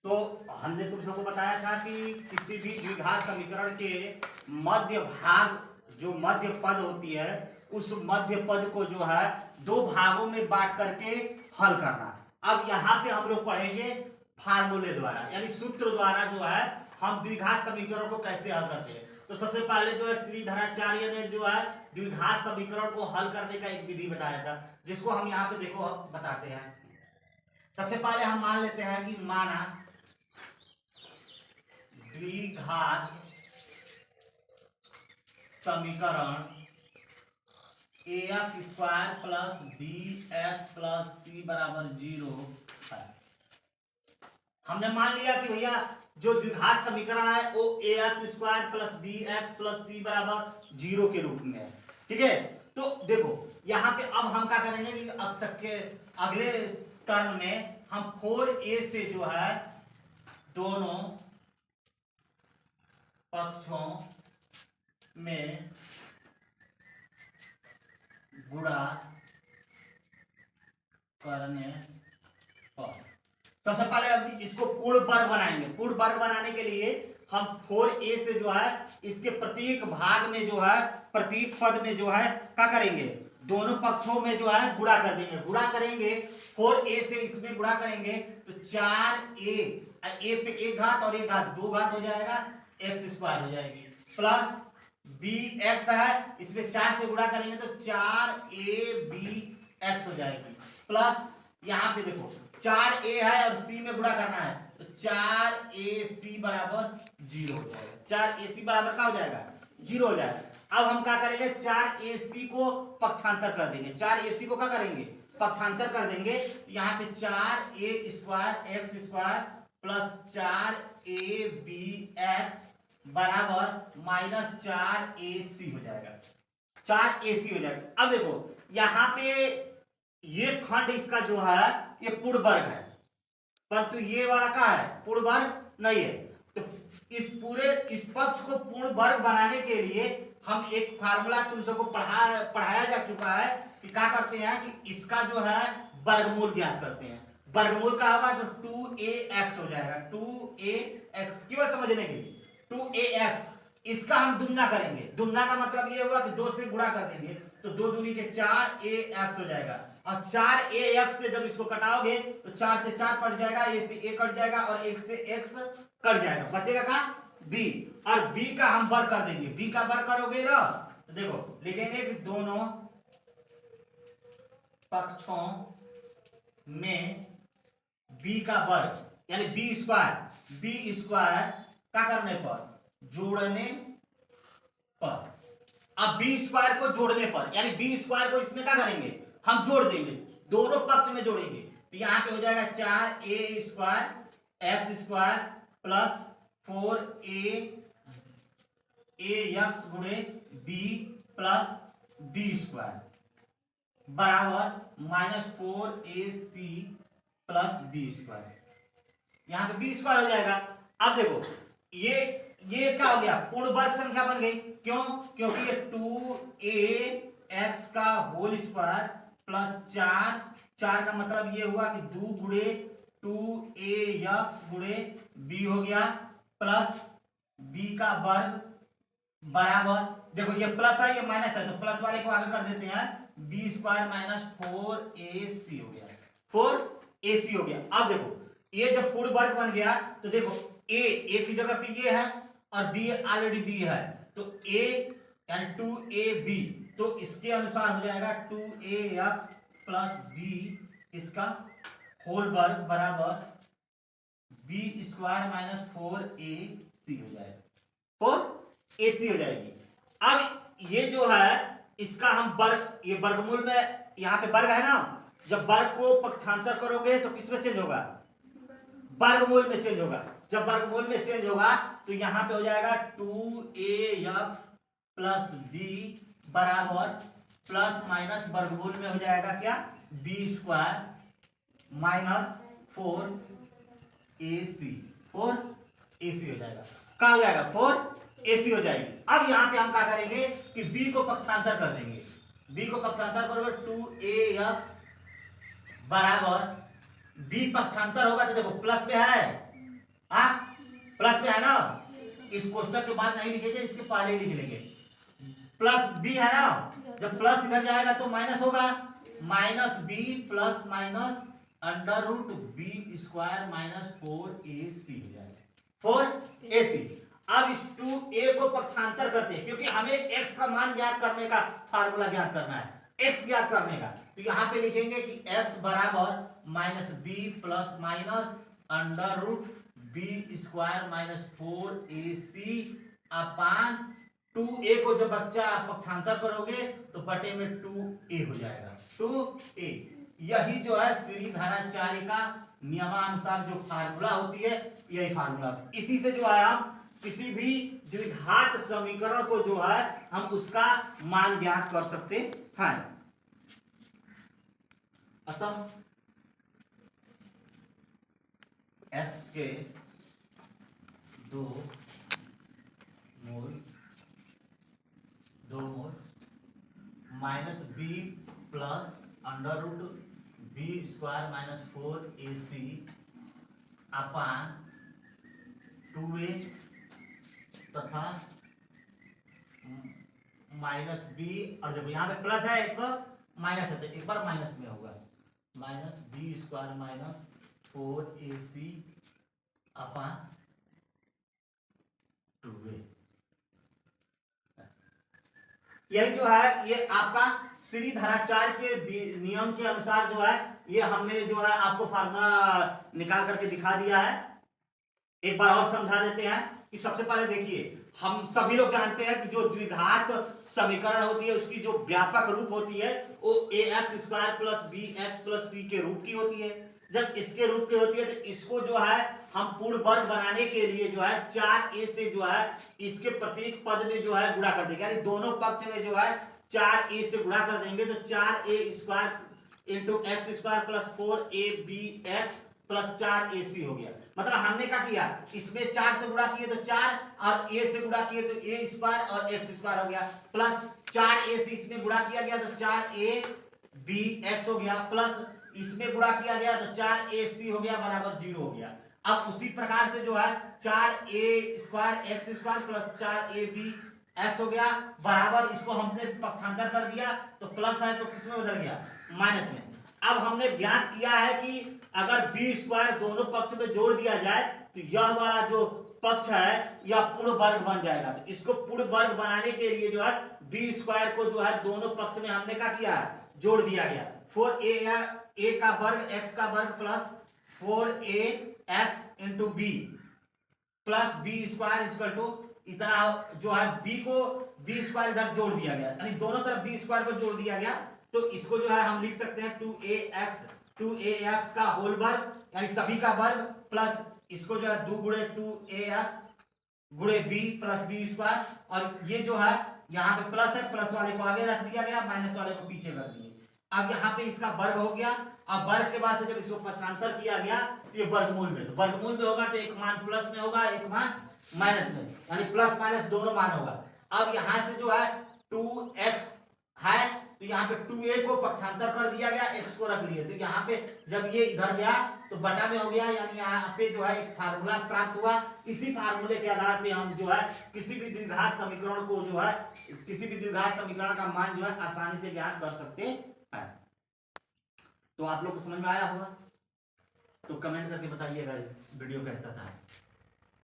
तो हमने तुम सबको बताया था कि किसी भी द्विघात समीकरण के मध्य भाग, जो मध्य पद होती है, उस मध्य पद को जो है दो भागों में बांट करके हल करना। अब यहाँ पे हम लोग पढ़ेंगे फार्मूले द्वारा, यानी सूत्र द्वारा जो है हम द्विघात समीकरण को कैसे हल करते हैं। तो सबसे पहले जो है श्रीधराचार्य ने जो है द्विघात समीकरण को हल करने का एक विधि बताया था, जिसको हम यहाँ पे देखो बताते हैं। सबसे पहले हम मान लेते हैं कि माना द्विघात समीकरण ax square plus bx plus c बराबर 0 है। हमने मान लिया कि भैया जो द्विघात समीकरण है वो ax square plus bx plus c बराबर 0 के रूप में है। ठीक है, तो देखो यहाँ पे अब हम क्या करेंगे कि अब सबके अगले टर्म में हम 4a से जो है दोनों पक्षों में गुणा करने पर, सबसे पहले अब इसको पूर्ण वर्ग बनाएंगे। पूर्ण वर्ग बनाने के लिए हम 4a से जो है इसके प्रत्येक भाग में जो है प्रत्येक पद में जो है क्या करेंगे, दोनों पक्षों में जो है गुणा कर देंगे। गुणा करेंगे 4a से इसमें गुणा करेंगे तो 4a, a पे एक घात और एक घात, दो घात हो जाएगा, x स्क्वायर हो जाएगी, प्लस bx है, इसमें 4 से गुणा करेंगे तो 4abx हो जाएगी, प्लस यहाँ पे देखो 4a है और c में गुणा करना है तो 4ac बराबर 0 हो जाएगा। 4ac बराबर क्या हो जाएगा, 0 हो जाएगा। अब हम क्या करेंगे, 4ac को पक्षांतर कर देंगे। 4ac को क्या करेंगे, पक्षांतर कर देंगे। यहाँ पे 4a square x square plus 4abx बराबर माइनस 4ac हो जाएगा, 4ac हो जाएगा। अब देखो यहाँ पे ये खंड इसका जो है ये पूर्ण वर्ग है, परंतु ये वाला क्या है, पूर्ण वर्ग नहीं है। तो इस पक्ष को पूर्ण वर्ग बनाने के लिए हम एक फार्मूला तुम सबको पढ़ाया जा चुका है कि क्या करते हैं कि इसका जो है वर्गमूल ज्ञात करते हैं। वर्गमूल का होगा तो 2ax हो जाएगा, 2ax केवल समझने के लिए 2ax। इसका हम दुगना करेंगे। दुगना का मतलब ये हुआ कि 2 से गुणा कर देंगे तो 2 दूनी के 4ax हो जाएगा, और 4ax से जब इसको कटाओगे तो 4 से 4 कट जाएगा, a से a कट जाएगा और 1 से x कट जाएगा, बचेगा का b, और b का हम वर्ग कर देंगे। b का वर्ग करोगे ना तो देखो लिखेंगे कि दोनों पक्षों में b का वर्ग यानी b स्क्वायर क्या करने पर, जोड़ने पर। अब b स्क्वायर को जोड़ने पर यानी b स्क्वायर को इसमें क्या करेंगे, हम जोड़ देंगे, दोनों पक्ष में जोड़ेंगे तो यहाँ पे हो जाएगा 4a square x square plus 4a ax गुणे b प्लस b स्क्वायर बराबर minus 4ac plus b square. यहाँ पे b स्क्वायर हो जाएगा। अब देखो ये क्या हो गया, पूर्ण वर्ग संख्या बन गई। क्यों, क्योंकि ये 2ax का होल स्क्वायर प्लस 4 का मतलब ये हुआ कि 2 गुणे 2ax गुणे b हो गया, प्लस b का वर्ग बराबर, देखो ये प्लस है ये माइनस है तो प्लस वाले को आगे कर देते हैं, b स्क्वायर माइनस 4ac हो गया, 4ac हो गया। अब देखो ये जब पूर्ण वर्ग बन गया तो देखो a की जगह पे ये है और b ऑलरेडी b है तो a यानी 2ab, तो इसके अनुसार हो जाएगा 2ax प्लस b इसका होल वर्ग बराबर b स्क्वायर माइनस 4ac हो जाएगा, 4ac हो जाएगी। अब ये जो है इसका हम वर्ग, ये वर्गमूल में यहाँ पे वर्ग है ना, जब वर्ग को पक्षांतर करोगे तो किसमें चेंज होगा, वर्गमूल में चेंज होगा। जब वर्गमूल में चेंज होगा तो यहाँ पे हो जाएगा 2ax प्लस b बराबर प्लस माइनस वर्गमूल में हो जाएगा क्या, b स्क्वायर माइनस 4ac हो जाएगा। क्या हो जाएगा, 4ac हो जाएगी। अब यहाँ पे हम क्या करेंगे कि b को पक्षांतर कर देंगे। b को पक्षांतर करोगे 2ax बराबर b पक्षांतर होगा तो देखो प्लस में है हाँ प्लस में है ना, इस कोष्टक के बाद नहीं लिखेंगे, इसके पहले लिख लेंगे। प्लस बी है ना, जब प्लस इधर जाएगा तो माइनस होगा, minus b plus minus under root b square minus 4ac हो जाएगा, 4ac। अब इस 2a को पक्षांतर करते हैं, क्योंकि हमें x का मान ज्ञात करने का फार्मूला ज्ञात करना है, x ज्ञात करने का। तो यहाँ पे लिखेंगे कि x बराबर minus b plus minus under root b square minus 4ac upon 2a को जब बच्चा पक्षांतर करोगे तो बटे में 2a हो जाएगा, 2a। यही जो है सीधी धारा 4 का नियमानुसार जो फार्मूला होती है, यही फार्मूला होती है। इसी से जो है हम किसी भी द्विघात समीकरण को जो है हम उसका मान ज्ञात कर सकते हैं। अतः x के 2 मूल minus b plus under root b square minus 4ac upon 2a तथा माइनस बी, और जब यहाँ पे प्लस है एक माइनस है तो एक बार माइनस में होगा, minus b square minus 4ac upon 2a। यही जो है ये आपका सीधी धारा 4 के नियम के अनुसार जो है ये हमने जो है आपको फार्मूला निकाल करके दिखा दिया है। एक बार और समझा देते हैं कि सबसे पहले देखिए, हम सभी लोग जानते हैं कि जो द्विघात समीकरण होती है उसकी जो व्यापक रूप होती है वो ax square plus bx plus c के रूप की होती है। जब इसके रूप की होती है तो इसको जो है हम पूर्ण वर्ग बनाने के लिए जो है 4a से जो है इसके प्रत्येक पद में जो है गुणा कर देंगे, यानी दोनों पक्ष में जो है 4a से गुणा कर देंगे तो 4a square into x square plus 4abx plus 4ac हो गया। मतलब हमने क्या किया, इसमें 4 से गुणा किए तो 4 और a से गुणा किए तो a स्क्वायर और x स्क्वायर हो गया, प्लस 4a से इसमें गुणा किया गया तो 4abx हो गया, प्लस इसमें गुणा किया गया तो 4ac हो गया बराबर 0 हो गया। अब उसी प्रकार से जो है 4a square x square plus 4abx हो गया बराबर, इसको हमने पक्षांतर कर दिया तो प्लस है तो किसमें बदल गया, माइनस में। अब हमने ज्ञात किया है कि अगर बी स्क्वायर दोनों पक्ष में जोड़ दिया जाए तो यह वाला जो पक्ष है यह पूर्ण वर्ग बन जाएगा। तो इसको पूर्ण वर्ग बनाने के लिए जो है बी स्क्वायर को जो है दोनों पक्ष में हमने क्या किया है, जोड़ दिया गया। 4a का वर्ग x का वर्ग plus 4ax into b plus b square equal to इतना जो है बी को बी स्क्वायर इधर जोड़ दिया गया, यानी दोनों तरफ बी स्क्वायर को जोड़ दिया गया। तो इसको जो है हम लिख सकते हैं 2ax का होल वर्ग यानी सभी का वर्ग प्लस इसको जो है 2 गुणे 2ax गुणे b प्लस बी स्क्वायर, और ये जो है यहाँ पे प्लस है, प्लस वाले को आगे रख दिया गया, माइनस वाले को पीछे कर दिए। अब यहाँ पे इसका वर्ग हो गया। अब वर्ग के बाद से जब इसको पक्षांतर किया गया तो ये वर्गमूल में, तो वर्गमूल में होगा तो एक मान प्लस में होगा एक मान माइनस में, यानी प्लस माइनस दोनों मान होगा। अब यहाँ से जो है 2x है तो यहाँ पे 2a को पक्षांतर कर दिया गया, x को रख लिए, तो यहाँ पे जब ये इधर गया तो बटा में हो गया, यानी यहाँ पे जो है एक फार्मूला प्राप्त हुआ। इसी फार्मूले के आधार पे हम जो है किसी भी द्विघात समीकरण को जो है किसी भी द्विघात समीकरण का मान जो है आसानी से ज्ञात कर सकते हैं। तो आप लोग को समझ में आया होगा, तो कमेंट करके बताइएगा वीडियो कैसा था।